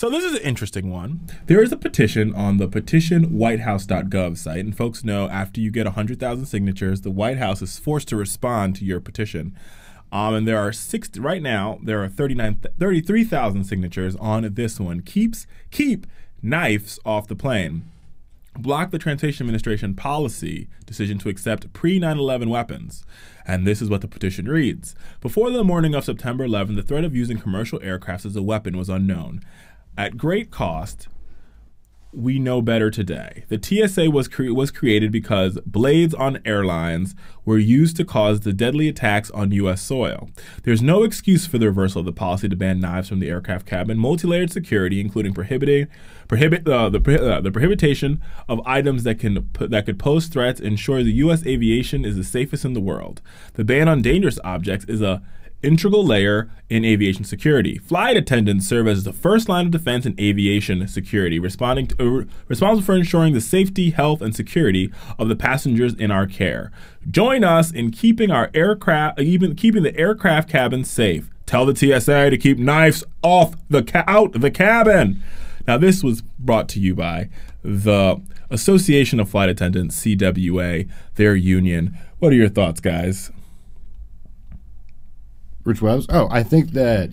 So this is an interesting one. There is a petition on the petitionwhitehouse.gov site, and folks know after you get 100,000 signatures, the White House is forced to respond to your petition. And there are right now. There are 33,000 signatures on this one. Keep knives off the plane. Block the Transportation Administration policy decision to accept pre-9/11 weapons. And this is what the petition reads. Before the morning of September 11, the threat of using commercial aircraft as a weapon was unknown. At great cost, we know better today. The TSA was created because blades on airlines were used to cause the deadly attacks on U.S. soil. There's no excuse for the reversal of the policy to ban knives from the aircraft cabin. Multi-layered security, including the prohibition of items that could pose threats, ensure the U.S. aviation is the safest in the world. The ban on dangerous objects is a integral layer in aviation security. Flight attendants serve as the first line of defense in aviation security, responsible for ensuring the safety, health, and security of the passengers in our care. Join us in keeping the aircraft cabin safe. Tell the TSA to keep knives out the cabin. Now, this was brought to you by the Association of Flight Attendants, CWA, their union. What are your thoughts, guys? Rich Webbs? Oh, I think that,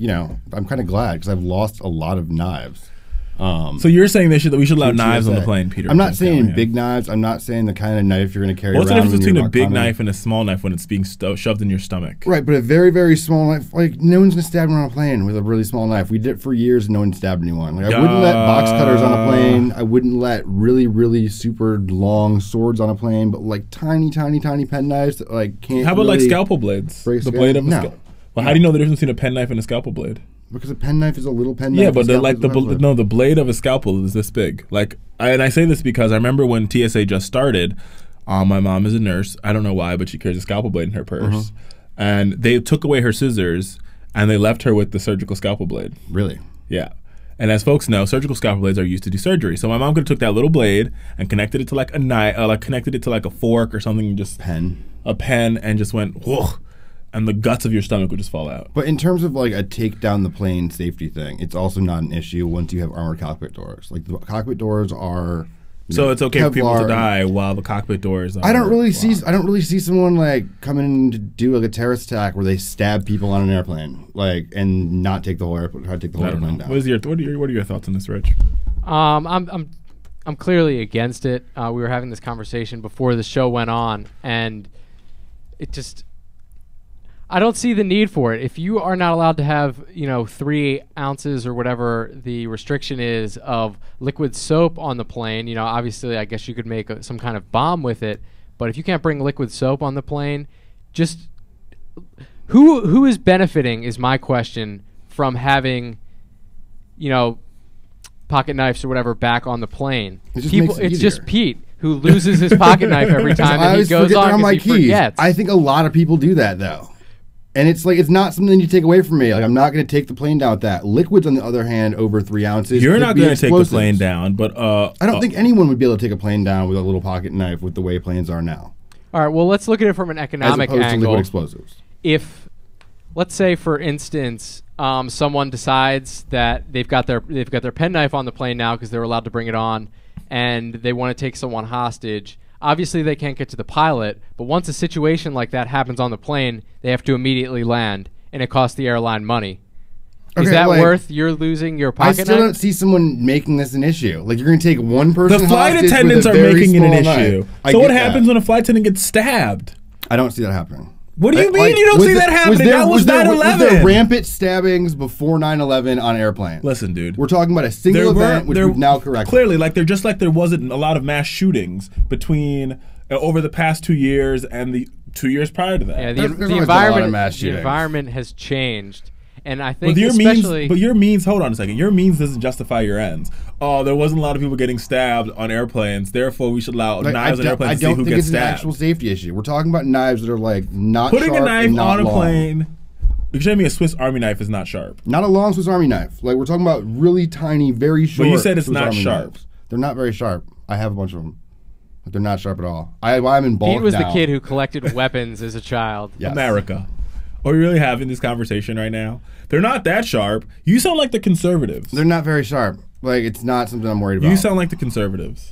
I'm kind of glad because I've lost a lot of knives. So you're saying we should allow knives on the plane, Peter? I'm not saying big knives. I'm not saying the kind of knife you're going to carry around. What's the difference between a big knife and a small knife when it's being shoved in your stomach? Right, but a very, very small knife, no one's going to stab anyone on a plane with a really small knife. We did it for years and no one stabbed anyone. I wouldn't let box cutters on a plane. I wouldn't let really, really super long swords on a plane, but tiny, tiny, tiny pen knives that can't. How about really scalpel blades? The blade of a scalpel. Well, how do you know the difference between a pen knife and a scalpel blade? Because a pen knife is a little pen knife. Yeah, but the blade of a scalpel is this big. And I say this because I remember when TSA just started. My mom is a nurse. I don't know why, but she carries a scalpel blade in her purse. And they took away her scissors, and they left her with the surgical scalpel blade. Really? Yeah. And as folks know, surgical scalpel blades are used to do surgery. So my mom could have took that little blade and connected it to a knife, connected it to a fork or something, and just a pen, and just went whoa. And the guts of your stomach would just fall out. But in terms of a take down the plane safety thing, it's also not an issue once you have armored cockpit doors. The cockpit doors are so it's okay for people to die while the cockpit doors are. I don't really see someone coming in to do a terrorist attack where they stab people on an airplane and not take the whole airplane, try to take the whole airplane down. What are your thoughts on this, Rich? I'm clearly against it. We were having this conversation before the show went on, and it just. I don't see the need for it. If you are not allowed to have, 3 ounces or whatever the restriction is of liquid soap on the plane, obviously I guess you could make some kind of bomb with it. But if you can't bring liquid soap on the plane, just who is benefiting is my question from having, pocket knives or whatever back on the plane. It's just Pete who loses his pocket knife every time that he goes on because he forgets. I think a lot of people do that though. And it's not something you take away from me. I'm not going to take the plane down with that. Liquids, on the other hand, over 3 ounces. You're not going to take the plane down, but I don't think anyone would be able to take a plane down with a little pocket knife with the way planes are now. All right. Well, let's look at it from an economic angle. As opposed to liquid explosives. If, let's say, for instance, someone decides that they've got their pen knife on the plane now because they're allowed to bring it on, and they want to take someone hostage. Obviously, they can't get to the pilot, but once a situation like that happens on the plane, they have to immediately land, and it costs the airline money. Is that worth you're losing your pocket knife? I still don't see someone making this an issue. You're going to take one person. The flight attendants are making it an issue. So what happens when a flight attendant gets stabbed? I don't see that happening. What do you mean you don't see that happening? That was 9/11. Was there rampant stabbings before 9/11 on airplanes? Listen, dude. We're talking about a single event, which we've now corrected. Clearly, there wasn't a lot of mass shootings between over the past 2 years and the 2 years prior to that. Yeah, the environment has changed. And I think your means, hold on a second. Your means doesn't justify your ends. Oh, there wasn't a lot of people getting stabbed on airplanes. Therefore, we should allow knives on airplanes to see who gets stabbed. I don't think it's an actual safety issue. We're talking about knives that are not putting sharp a knife on a long. plane. You're showing me a Swiss Army knife is not sharp. Not a long Swiss Army knife. We're talking about really tiny, very short. But you said it's Swiss not Army sharp. Knives. They're not very sharp. I have a bunch of them. But they're not sharp at all. I'm in bulk now. Pete was the kid who collected weapons as a child. Yes. America. Are we really having this conversation right now? They're not that sharp. You sound like the conservatives. They're not very sharp. Like, it's not something I'm worried about. You sound like the conservatives.